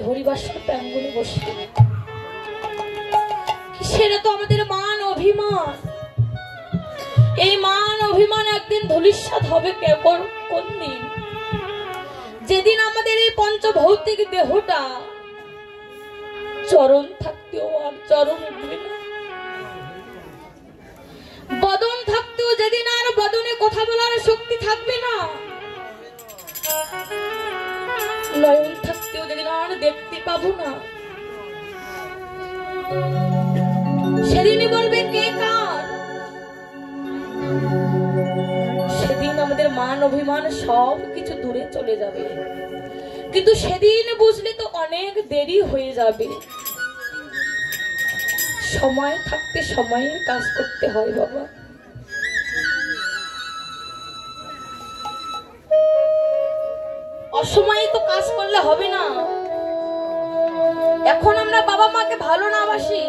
হরিবাসর প্রাঙ্গণে বসে। সেটা তো আমাদের মান অভিমান। এই মান অভিমান একদিন ধূলিসাৎ হবে কোন দিন? যেদিন আমাদের এই পঞ্চভৌতিক দেহটা চরণ থাকতেও আর চরণ উঠবে না, বদন থাকতেও যেদিন আর বদনে কথা বলার শক্তি থাকবে না, নয়ন থাকতেও যেদিন আর দেখতে পাবো না, সেদিনই বলবে কে কার। সেদিন আমাদের মান অভিমান সব কিছু দূরে চলে যাবে। কিন্তু সেদিন বুঝলে তো অনেক দেরি হয়ে যাবে। সময় থাকতে সময়ের কাজ করতে হয় বাবা। অসময়ে তো কাজ করলে হবে না। এখন আমরা বাবা মাকে ভালো না বাসি,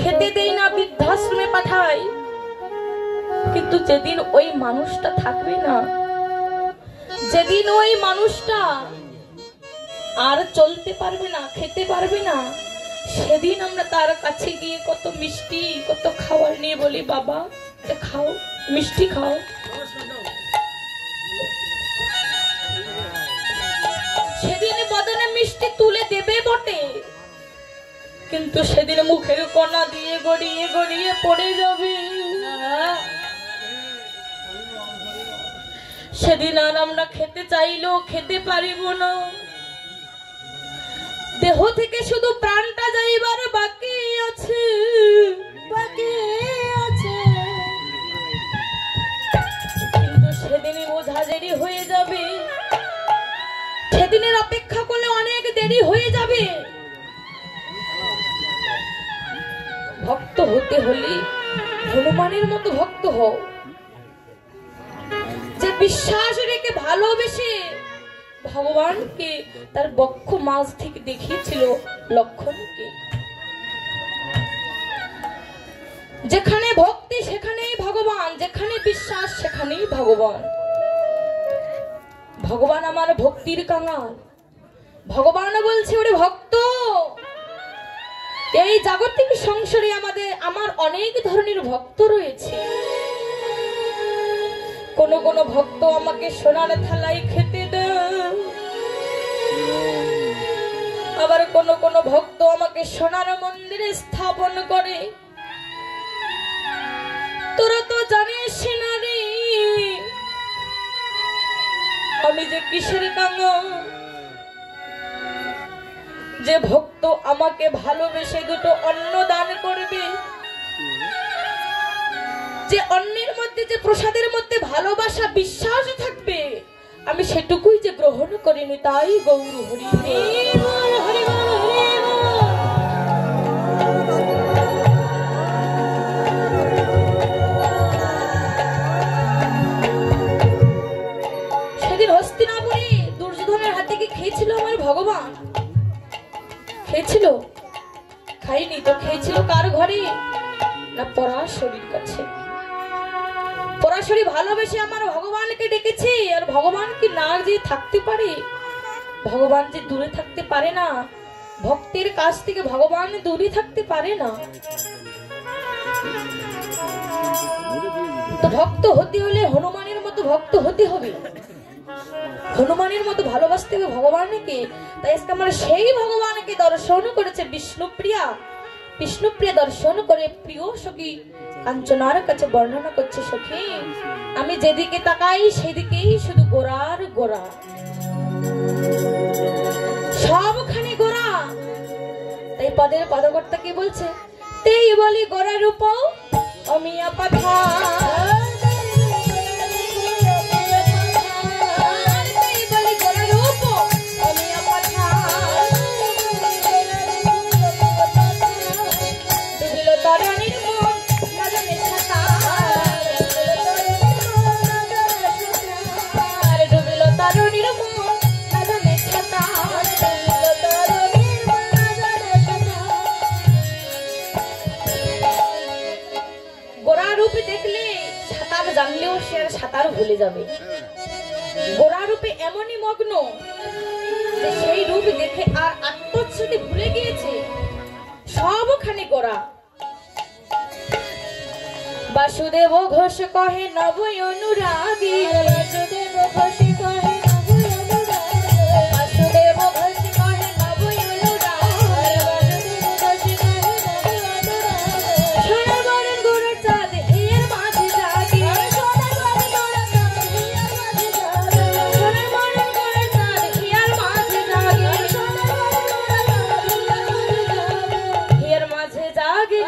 খেতে দেই না, বৃদ্ধাশ্রমে পাঠাই, কিন্তু যেদিন ওই মানুষটা থাকবে না, যেদিন ওই মানুষটা আর চলতে পারবে না, খেতে পারবে না, সেদিন আমরা তার কাছে গিয়ে কত মিষ্টি কত খাবার নিয়ে বলি বাবা খাও, মিষ্টি খাও। সেদিন বদনে মিষ্টি তুলে দেবে বটে, কিন্তু সেদিন মুখের কণা দিয়ে গড়িয়ে গড়িয়ে পড়ে যাবে। সেদিন আর আমরা খেতে চাইলেও খেতে পারিব না। দেহ থেকে শুধু প্রাণটা যাইবার বাকি আছে, বাকি আছে। কিন্তু সেদিনই বোঝা দেরি হয়ে যাবে। সেদিনের অপেক্ষা করলে অনেক দেরি হয়ে যাবে। ভক্ত হতে হলে হনুমানের মতো ভক্ত হও, যে বিশ্বাস রেখে ভালোবেসে ভগবানকে তার বক্ষ মাঝ থেকে দেখিয়েছিল লক্ষণকে। যেখানে ভক্তি সেখানেই ভগবান, যেখানে বিশ্বাস সেখানেই ভগবান। ভগবান আমার ভক্তির কাঙাল। ভগবান বলছে ওরে ভক্ত, এই জাগতিক সংসারে আমার অনেক ধরনের ভক্ত রয়েছে। কোন কোন ভক্ত আমাকে সোনার থালায় খেতে দেয়, আবার কোন কোন ভক্ত আমাকে সোনার মন্দিরে স্থাপন করে। তোরা তো জানিস না রে আমি যে কিসের কাঙাল, যে ভক্ত আমাকে ভালোবেসে দুটো অন্ন দান করবে, যে অন্যের মধ্যে যে প্রসাদের মধ্যে ভালোবাসা বিশ্বাস থাকবে, আমি সেটুকুই যে গ্রহণ করিনি। তাই গৌর হরি হরি সেদিন হস্তিনাপুরে দুর্যোধনের হাতে কি খেয়েছিল আমার ভগবান? খেয়েছিল? খাইনি তো। খেয়েছিল কার ঘরে? না পরাশরীর কাছে। পরাশরী ভালোবেসে আমার ভগবানকে ডেকেছে। আর ভগবান কি না যে থাকতে পারে? ভগবান যে দূরে থাকতে পারে না। ভক্তের কাছ থেকে ভগবান দূরে থাকতে পারে না। তো ভক্ত হতে হলে হনুমানের মতো ভক্ত হতে হবে, হনুমানের মতো ভালোবাসতে হবে ভগবানকে। তাই আজকে আমরা সেই ভগবানকে দর্শন করেছে বিষ্ণুপ্রিয়া। বিষ্ণুপ্রিয়া দর্শন করে প্রিয় সখী কাঞ্চনার কাছে বর্ণনা করছে, সখী আমি যেদিকে তাকাই সেদিকেই শুধু গোরার গোরা, সবখানে গোরা। তাই পদের পদকর্তা কি বলছে? তেই বলি গোরা রূপ আমি আপথা, জানলেও সে আর সাঁতার ভুলে যাবে। গোরা রূপে এমনই মগ্ন যে সেই রূপ দেখে আর আত্মচ্ছুতি ভুলে গিয়েছে, সবখানে গোড়া। বাসুদেব ঘোষ কহে নব অনুরাগী, বাসুদেব ঘোষ কহে নব অনুরাগী, বাসুদেব ঘোষ কহে নব অনুরাগী, বাসুদেব ঘোষ কহে নব অনুরাগী। সোনার বরণ গোড়ার চাঁদ হিয়ার মাঝে জাগে, সোনার বরণ গোড়ার চাঁদ হিয়ার মাঝে জাগে, সোনার বরণ গোড়ার চাঁদ হিয়ার মাঝে জাগে, সোনার বরণ গোড়ার চাঁদ হিয়ার মাঝে জাগে, হিয়ার মাঝে জাগে।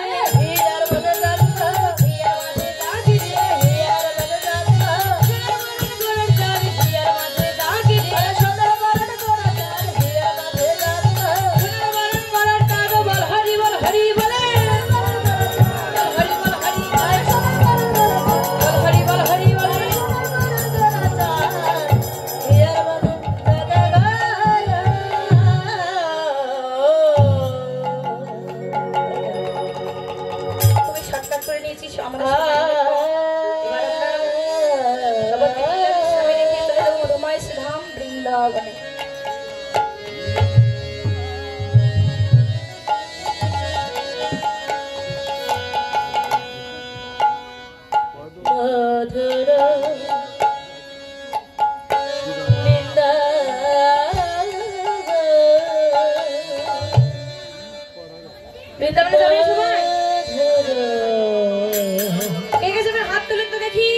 বৃন্দাবনে যাবে সবাই? কে কে যাবে হাত তুলেন তো দেখি।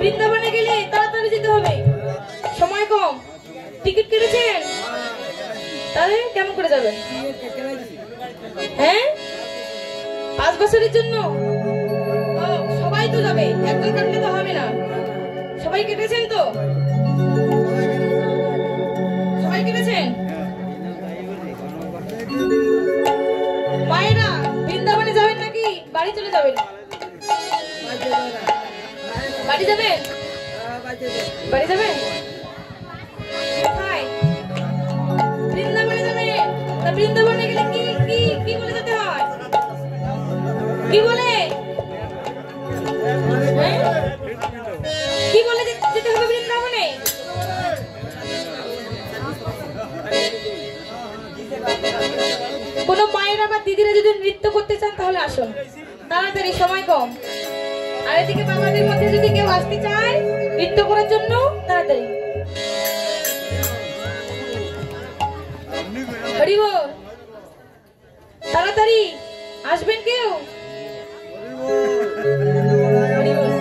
বৃন্দাবনে গেলে তাড়াতাড়ি যেতে হবে, সময় কম। টিকিট কেটেছেন? তাহলে কেমন করে যাবেন? হ্যাঁ, 5 বছরের জন্য সবাই তো যাবে, একজন কাটলে তো হবে না। সবাই কেটেছেন তো? সবাই কেটেছেন? মায়েরা বৃন্দাবনে যাবেন নাকি বাড়ি চলে যাবেন? বাড়ি যাবেন? বাড়ি যাবেন? কোথায়? বৃন্দাবনে যাবেন। তা বৃন্দাবনে গেলে কি কি কি বলে যেতে হয়? কি বলে? কি বলে যেতে হবে বৃন্দাবনে? কোন মায়েরা বা দিদিরা যদি নৃত্য করতে চান তাহলে আসুন, তাড়াতাড়ি, সময় কম। আর এদিকে বাবাদের মধ্যে যদি কেউ আসতে চায় নৃত্য করার জন্য, তাড়াতাড়ি। হরি বল, তাড়াতাড়ি আসবেন কেউ? হরি বল,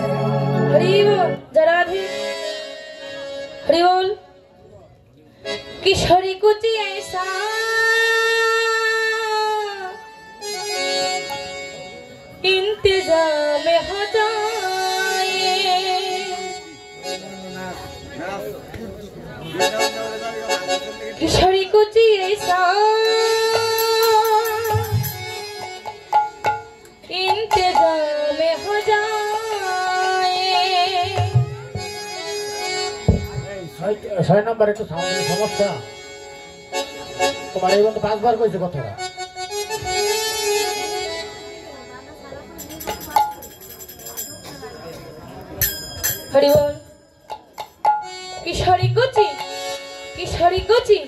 হরি বল, জয় রাধে। হরি বল। किशोरी कुछ ऐसा इंतजाम हो जाए, किशोरी कुछ ऐसा इंतजाम हो जाए। 6 নম্বরে একটু সাউন্ডের সমস্যা, তোমার এই বন্ধু 5 বার কইছে কথাটা। हरि बोल। किशोरी कुची, किशोरी कुची,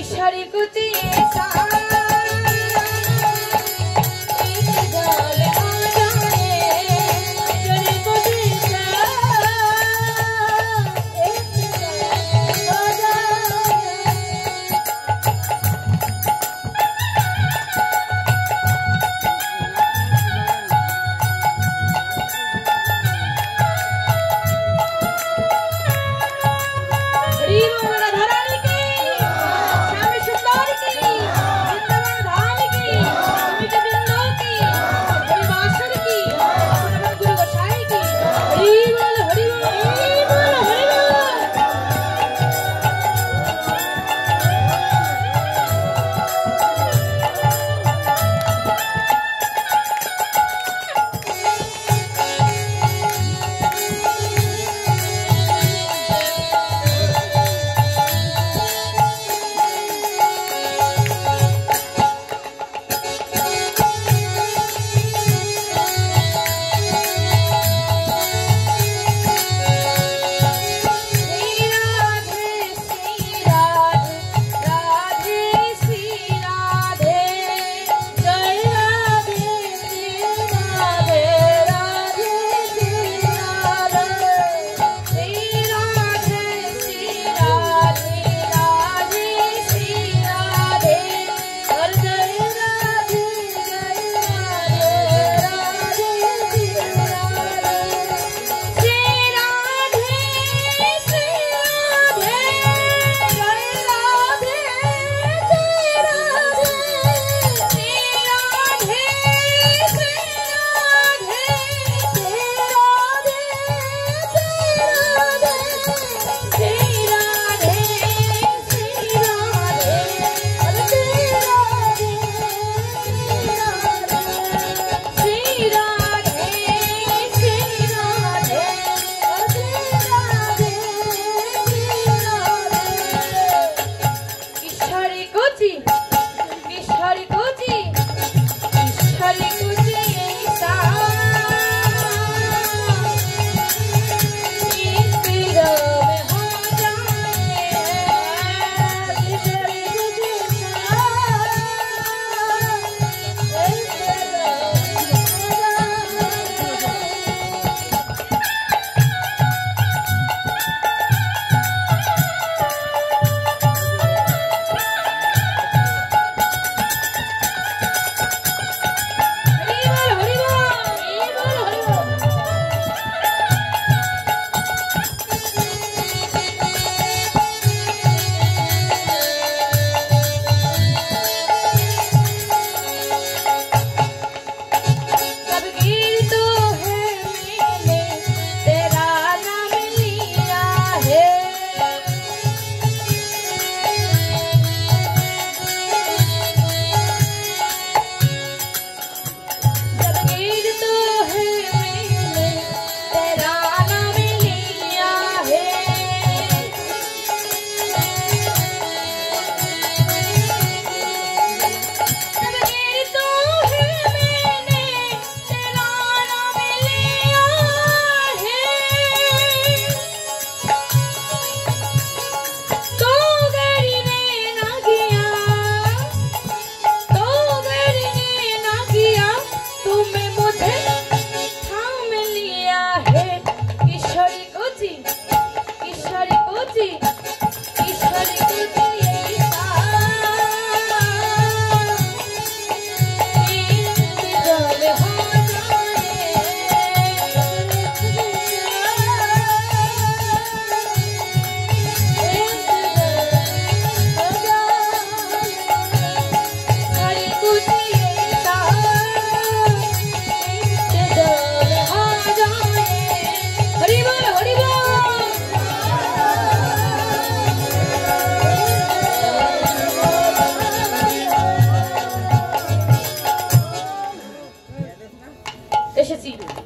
किशोरी कुछ ऐसा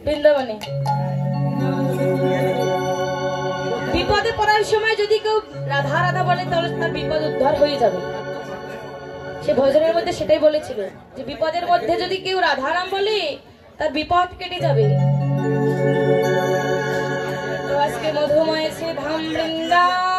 বৃন্দাবনে বিপদে পড়ার সময় যদি কেউ রাধা রাধা বলে তাহলে তার বিপদ উদ্ধার হয়ে যাবে। সে ভজনের মধ্যে সেটাই বলেছিল যে বিপদের মধ্যে যদি কেউ রাধা নাম বলে তার বিপদ কেটে যাবে। তো আজকে মধুময় সে ধাম বৃন্দাবনে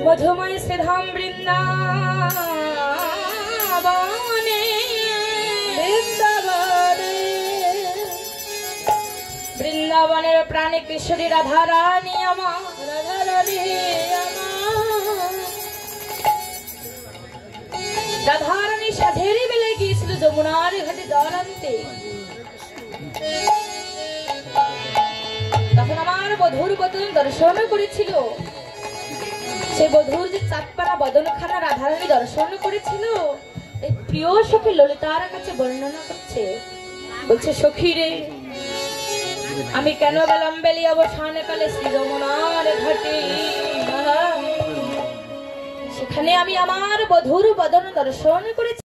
মধুময় শ্রীধাম বৃন্দাবনে বৃন্দাবনের প্রাণী কিশোরী রাধারানী আমার রাধারানী সাধের বেলে গিয়েছিল যমুনার ঘাটে জল আনতে। তখন আমার বধুর বদন দর্শন করেছিল। সে বধুর যে চাঁদপানা বদনখানা রাধারানী দর্শন করেছিল, এই প্রিয় সখী ললিতার কাছে বর্ণনা করছে। বলছে, সখী রে, আমি কেন গেলাম বেলি অবসান কালে শ্রী যমুনার ঘাটে। সেখানে আমি আমার বধুর বদন দর্শন করেছি।